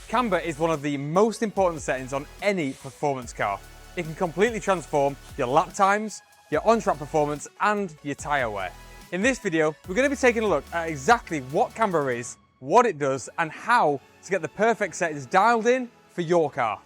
Camber is one of the most important settings on any performance car. It can completely transform your lap times, your on-track performance and your tyre wear. In this video, we're going to be taking a look at exactly what Camber is, what it does and how to get the perfect settings dialed in for your car.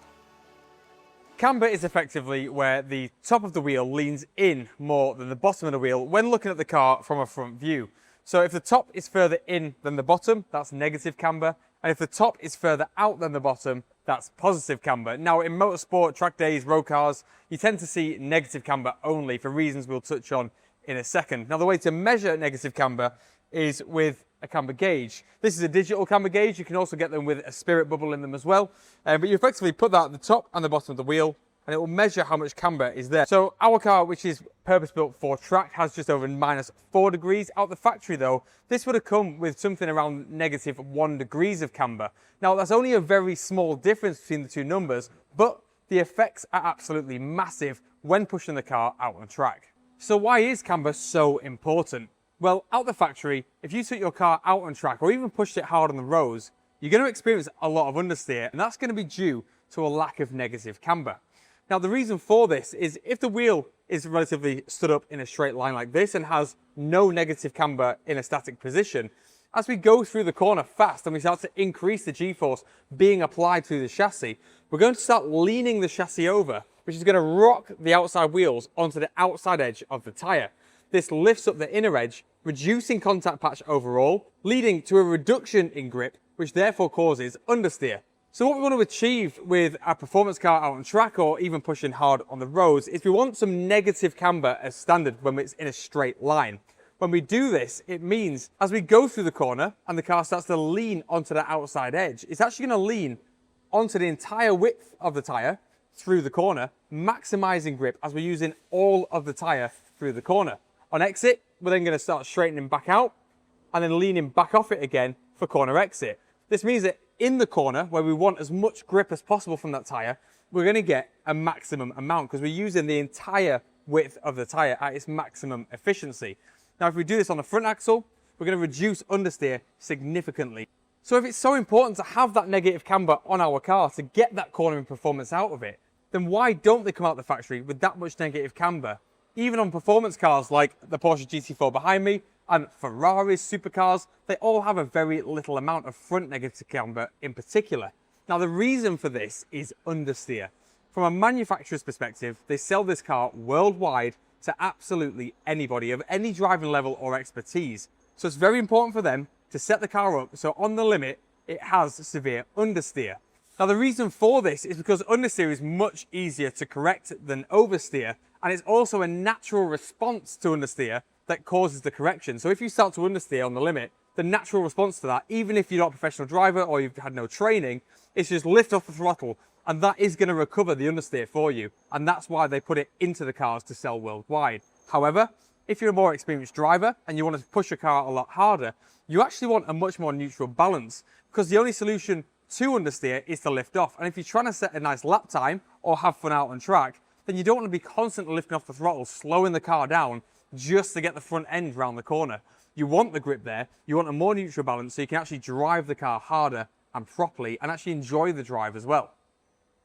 Camber is effectively where the top of the wheel leans in more than the bottom of the wheel when looking at the car from a front view. So if the top is further in than the bottom, that's negative camber. And if the top is further out than the bottom, that's positive camber. Now in motorsport, track days, road cars, you tend to see negative camber only for reasons we'll touch on in a second. Now the way to measure negative camber is with a camber gauge. This is a digital camber gauge. You can also get them with a spirit bubble in them as well. But you effectively put that at the top and the bottom of the wheel and it will measure how much camber is there. So our car, which is purpose-built for track, has just over -4 degrees. Out the factory though, this would have come with something around -1 degrees of camber. Now that's only a very small difference between the two numbers, but the effects are absolutely massive when pushing the car out on track. So why is camber so important? Well, out the factory, if you took your car out on track or even pushed it hard on the roads, you're going to experience a lot of understeer, and that's going to be due to a lack of negative camber. Now the reason for this is if the wheel is relatively stood up in a straight line like this and has no negative camber in a static position, as we go through the corner fast and we start to increase the G-force being applied to the chassis, we're going to start leaning the chassis over, which is going to rock the outside wheels onto the outside edge of the tyre. This lifts up the inner edge, reducing contact patch overall, leading to a reduction in grip, which therefore causes understeer. So what we want to achieve with a performance car out on track or even pushing hard on the roads is we want some negative camber as standard when it's in a straight line. When we do this, it means as we go through the corner and the car starts to lean onto the outside edge, it's actually going to lean onto the entire width of the tyre through the corner, maximizing grip as we're using all of the tyre through the corner. On exit, we're then going to start straightening back out and then leaning back off it again for corner exit. This means that in the corner, where we want as much grip as possible from that tyre, we're going to get a maximum amount because we're using the entire width of the tyre at its maximum efficiency. Now, if we do this on the front axle, we're going to reduce understeer significantly. So if it's so important to have that negative camber on our car to get that cornering performance out of it, then why don't they come out the factory with that much negative camber? Even on performance cars like the Porsche GT4 behind me, and Ferraris, supercars, they all have a very little amount of front negative camber in particular. Now the reason for this is understeer. From a manufacturer's perspective, they sell this car worldwide to absolutely anybody of any driving level or expertise. So it's very important for them to set the car up so on the limit it has severe understeer. Now the reason for this is because understeer is much easier to correct than oversteer, and it's also a natural response to understeer that causes the correction. So if you start to understeer on the limit, the natural response to that, even if you're not a professional driver or you've had no training, is just lift off the throttle and that is going to recover the understeer for you. And that's why they put it into the cars to sell worldwide. However, if you're a more experienced driver and you want to push your car a lot harder, you actually want a much more neutral balance because the only solution to understeer is to lift off. And if you're trying to set a nice lap time or have fun out on track, then you don't want to be constantly lifting off the throttle, slowing the car down just to get the front end round the corner. You want the grip there, you want a more neutral balance so you can actually drive the car harder and properly and actually enjoy the drive as well.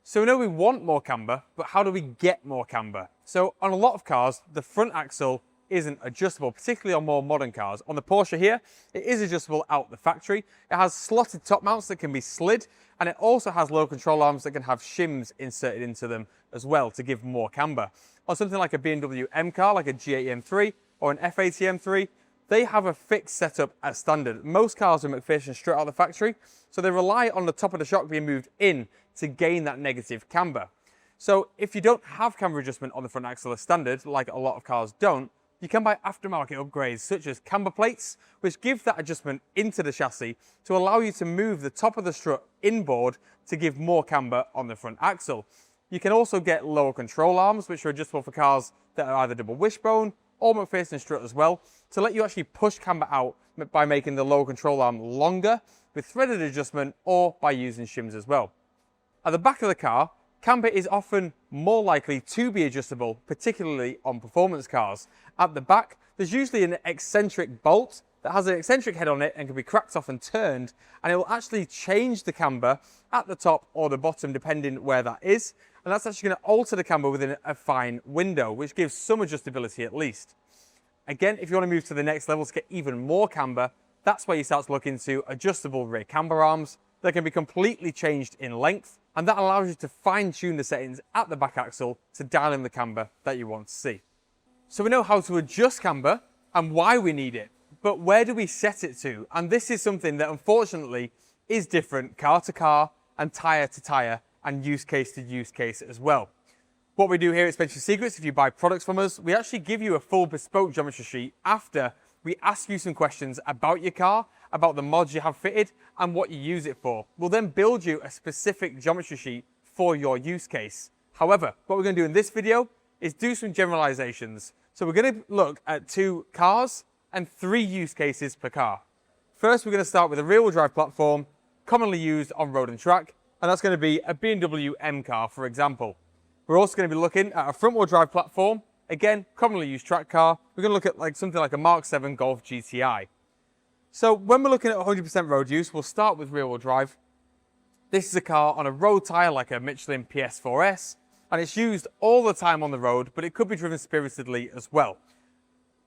So we know we want more camber, but how do we get more camber? So on a lot of cars, the front axle isn't adjustable, particularly on more modern cars. On the Porsche here, it is adjustable out the factory. It has slotted top mounts that can be slid, and it also has low control arms that can have shims inserted into them as well to give more camber. On something like a BMW M car, like a G80 M3 or an F80 M3, they have a fixed setup as standard. Most cars are McPherson straight out of the factory, so they rely on the top of the shock being moved in to gain that negative camber. So if you don't have camber adjustment on the front axle as standard, like a lot of cars don't, you can buy aftermarket upgrades such as camber plates, which give that adjustment into the chassis to allow you to move the top of the strut inboard to give more camber on the front axle. You can also get lower control arms, which are adjustable for cars that are either double wishbone or McPherson strut as well, to let you actually push camber out by making the lower control arm longer with threaded adjustment or by using shims as well. At the back of the car, camber is often more likely to be adjustable, particularly on performance cars. At the back, there's usually an eccentric bolt that has an eccentric head on it and can be cracked off and turned, and it will actually change the camber at the top or the bottom depending where that is, and that's actually going to alter the camber within a fine window, which gives some adjustability at least. Again, if you want to move to the next level to get even more camber, that's where you start to look into adjustable rear camber arms that can be completely changed in length, and that allows you to fine-tune the settings at the back axle to dial in the camber that you want to see. So we know how to adjust camber and why we need it, but where do we set it to? And this is something that unfortunately is different car to car and tyre to tyre and use case to use case as well. What we do here at Spencer Secrets, if you buy products from us, we actually give you a full bespoke geometry sheet after we ask you some questions about your car, about the mods you have fitted and what you use it for. We'll then build you a specific geometry sheet for your use case. However, what we're going to do in this video is do some generalizations. So we're going to look at 2 cars and 3 use cases per car. First, we're going to start with a rear-wheel drive platform commonly used on road and track, and that's going to be a BMW M car, for example. We're also going to be looking at a front-wheel drive platform, again, commonly used track car. We're going to look at something like a Mark 7 Golf GTI. So when we're looking at 100% road use, we'll start with rear-wheel drive. This is a car on a road tyre like a Michelin PS4S, and it's used all the time on the road, but it could be driven spiritedly as well.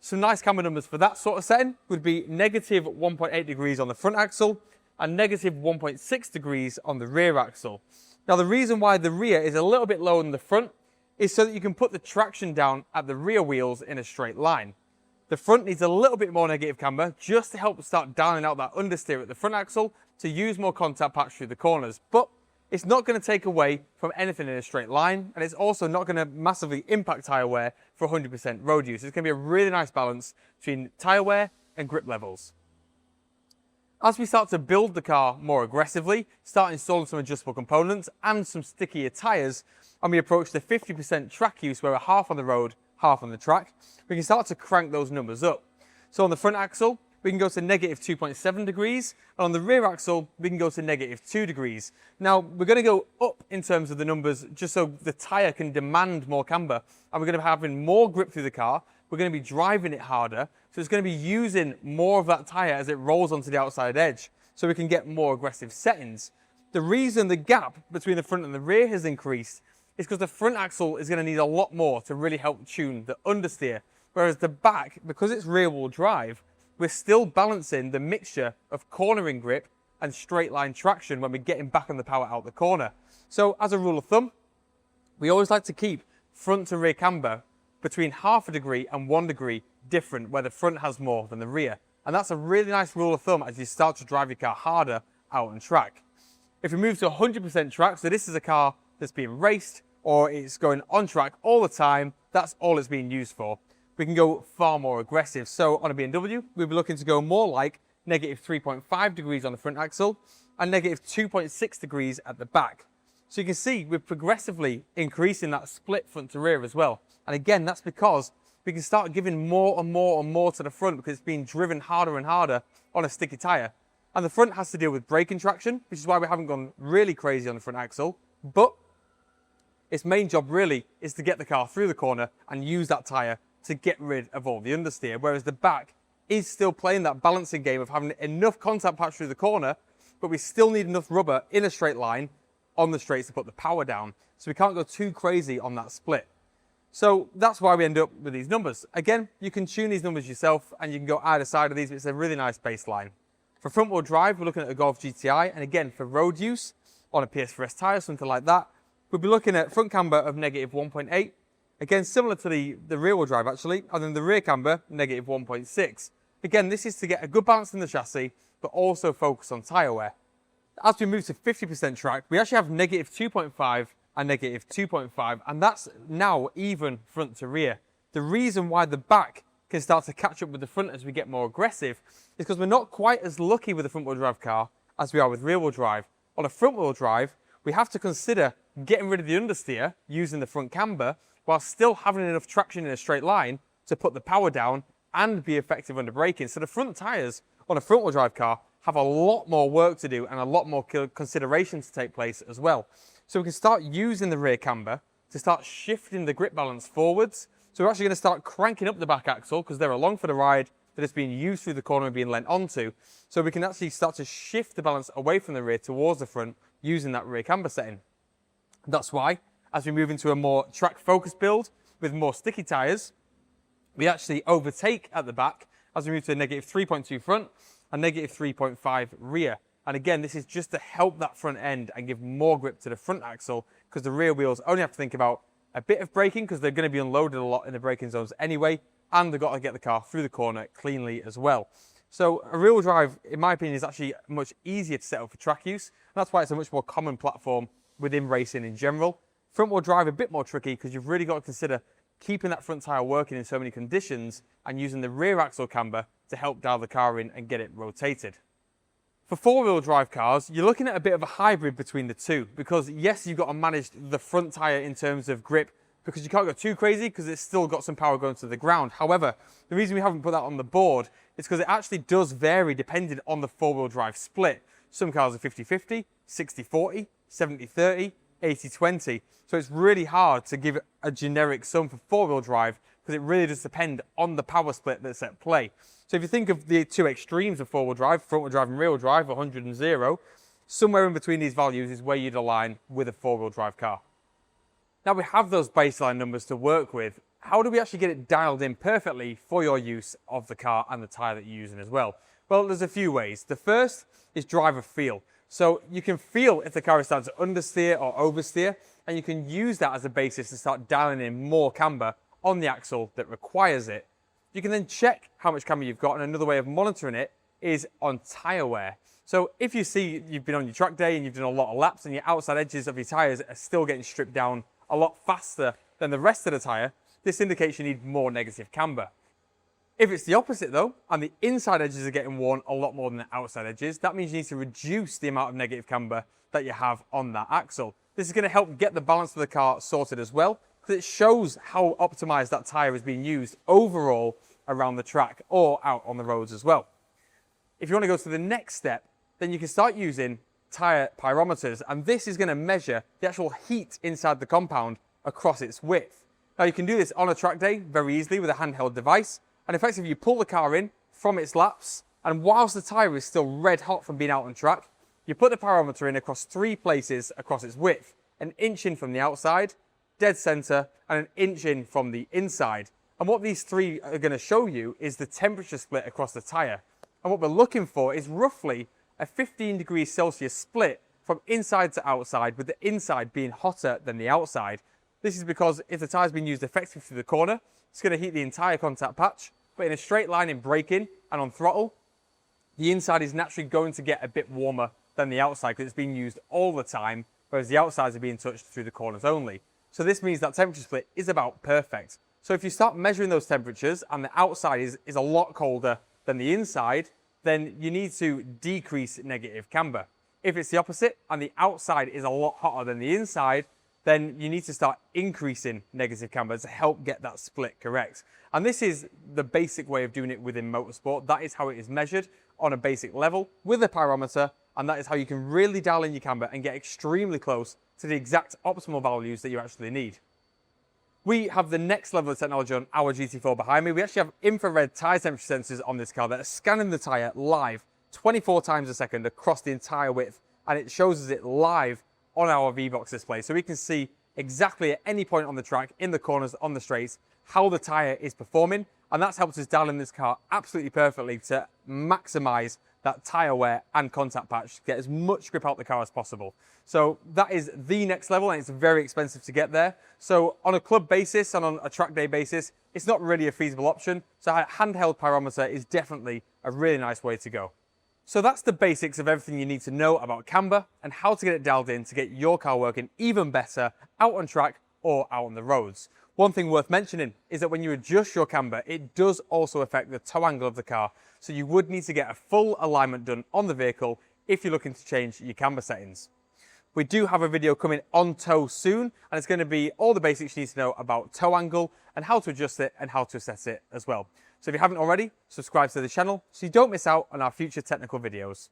Some nice camber numbers for that sort of setting would be negative 1.8 degrees on the front axle and negative 1.6 degrees on the rear axle. Now the reason why the rear is a little bit lower than the front is so that you can put the traction down at the rear wheels in a straight line. The front needs a little bit more negative camber just to help start dialing out that understeer at the front axle to use more contact patch through the corners. But it's not going to take away from anything in a straight line, and it's also not going to massively impact tyre wear for 100% road use. It's going to be a really nice balance between tyre wear and grip levels. As we start to build the car more aggressively, start installing some adjustable components and some stickier tyres, and we approach the 50% track use where we're half on the road, half on the track, we can start to crank those numbers up. So on the front axle, we can go to negative 2.7 degrees, and on the rear axle, we can go to negative 2 degrees. Now, we're going to go up in terms of the numbers just so the tyre can demand more camber, and we're going to be having more grip through the car. We're going to be driving it harder, so it's going to be using more of that tyre as it rolls onto the outside edge, so we can get more aggressive settings. The reason the gap between the front and the rear has increased is because the front axle is going to need a lot more to really help tune the understeer, whereas the back, because it's rear-wheel drive, we're still balancing the mixture of cornering grip and straight line traction when we're getting back on the power out the corner. So as a rule of thumb, we always like to keep front to rear camber between half a degree and 1 degree different, where the front has more than the rear. And that's a really nice rule of thumb as you start to drive your car harder out on track. If we move to 100% track, so this is a car that's being raced or it's going on track all the time, that's all it's being used for. We can go far more aggressive. So on a BMW, we'll be looking to go more like negative 3.5 degrees on the front axle and negative 2.6 degrees at the back. So you can see we're progressively increasing that split front to rear as well. And again, that's because we can start giving more and more and more to the front because it's being driven harder and harder on a sticky tyre. And the front has to deal with braking traction, which is why we haven't gone really crazy on the front axle. But its main job really is to get the car through the corner and use that tyre to get rid of all the understeer, whereas the back is still playing that balancing game of having enough contact patch through the corner, but we still need enough rubber in a straight line on the straights to put the power down. So we can't go too crazy on that split. So that's why we end up with these numbers. Again, you can tune these numbers yourself and you can go either side of these, but it's a really nice baseline. For front wheel drive, we're looking at a Golf GTI, and again, for road use on a PS4S tyre, something like that, we'll be looking at front camber of negative 1.8, again, similar to the rear-wheel drive, actually, and then the rear camber, negative 1.6. Again, this is to get a good balance in the chassis, but also focus on tyre wear. As we move to 50% track, we actually have negative 2.5 and negative 2.5, and that's now even front to rear. The reason why the back can start to catch up with the front as we get more aggressive is because we're not quite as lucky with a front-wheel drive car as we are with rear-wheel drive. On a front-wheel drive, we have to consider getting rid of the understeer using the front camber, while still having enough traction in a straight line to put the power down and be effective under braking. So the front tyres on a front-wheel drive car have a lot more work to do and a lot more consideration to take place as well. So we can start using the rear camber to start shifting the grip balance forwards. So we're actually going to start cranking up the back axle because they're along for the ride, that it's being used through the corner and being lent onto. So we can actually start to shift the balance away from the rear towards the front using that rear camber setting. That's why, as we move into a more track focused build with more sticky tyres, we actually overtake at the back as we move to a -3.2 front and -3.5 rear. And again, this is just to help that front end and give more grip to the front axle, because the rear wheels only have to think about a bit of braking because they're going to be unloaded a lot in the braking zones anyway, and they've got to get the car through the corner cleanly as well. So a rear-wheel drive, in my opinion, is actually much easier to set up for track use, and that's why it's a much more common platform within racing in general. Front-wheel drive a bit more tricky because you've really got to consider keeping that front tyre working in so many conditions and using the rear axle camber to help dial the car in and get it rotated. For four-wheel drive cars, you're looking at a bit of a hybrid between the two, because yes, you've got to manage the front tyre in terms of grip, because you can't go too crazy because it's still got some power going to the ground. However, the reason we haven't put that on the board is because it actually does vary depending on the four-wheel drive split. Some cars are 50-50, 60-40, 70-30, 80-20. So it's really hard to give a generic sum for four-wheel drive because it really does depend on the power split that's at play. So if you think of the two extremes of four-wheel drive, front-wheel drive and rear-wheel drive, 100 and 0, somewhere in between these values is where you'd align with a four-wheel drive car. Now we have those baseline numbers to work with. How do we actually get it dialed in perfectly for your use of the car and the tyre that you're using as well? Well, there's a few ways. The first is driver feel. So you can feel if the car is starting to understeer or oversteer, and you can use that as a basis to start dialing in more camber on the axle that requires it. You can then check how much camber you've got, and another way of monitoring it is on tyre wear. So if you see you've been on your track day and you've done a lot of laps and your outside edges of your tyres are still getting stripped down a lot faster than the rest of the tyre, this indicates you need more negative camber. If it's the opposite though, and the inside edges are getting worn a lot more than the outside edges, that means you need to reduce the amount of negative camber that you have on that axle. This is going to help get the balance of the car sorted as well, because it shows how optimized that tyre is being used overall around the track or out on the roads as well. If you want to go to the next step, then you can start using tyre pyrometers, and this is going to measure the actual heat inside the compound across its width. Now you can do this on a track day very easily with a handheld device, and effectively you pull the car in from its laps, and whilst the tyre is still red hot from being out on track, you put the pyrometer in across 3 places across its width, an inch in from the outside, dead center, and an inch in from the inside. And what these 3 are going to show you is the temperature split across the tyre. And what we're looking for is roughly a 15 degrees Celsius split from inside to outside, with the inside being hotter than the outside. This is because if the tyre's been used effectively through the corner, it's going to heat the entire contact patch, but in a straight line in braking and on throttle, the inside is naturally going to get a bit warmer than the outside because it's being used all the time, whereas the outsides are being touched through the corners only. So this means that temperature split is about perfect. So if you start measuring those temperatures and the outside is a lot colder than the inside, then you need to decrease negative camber. If it's the opposite and the outside is a lot hotter than the inside, then you need to start increasing negative camber to help get that split correct. And this is the basic way of doing it within motorsport. That is how it is measured on a basic level with a pyrometer, and that is how you can really dial in your camber and get extremely close to the exact optimal values that you actually need. We have the next level of technology on our GT4 behind me. We actually have infrared tyre temperature sensors on this car that are scanning the tyre live 24 times a second across the entire width, and it shows us it live on our V-Box display. So we can see exactly at any point on the track, in the corners, on the straights, how the tyre is performing, and that's helped us dial in this car absolutely perfectly to maximize that tyre wear and contact patch to get as much grip out the car as possible. So that is the next level, and it's very expensive to get there. So on a club basis and on a track day basis, it's not really a feasible option. So a handheld pyrometer is definitely a really nice way to go. So that's the basics of everything you need to know about camber and how to get it dialed in to get your car working even better out on track or out on the roads. One thing worth mentioning is that when you adjust your camber, it does also affect the toe angle of the car. So you would need to get a full alignment done on the vehicle if you're looking to change your camber settings. We do have a video coming on toe soon, and it's going to be all the basics you need to know about toe angle and how to adjust it and how to assess it as well. So if you haven't already, subscribe to the channel so you don't miss out on our future technical videos.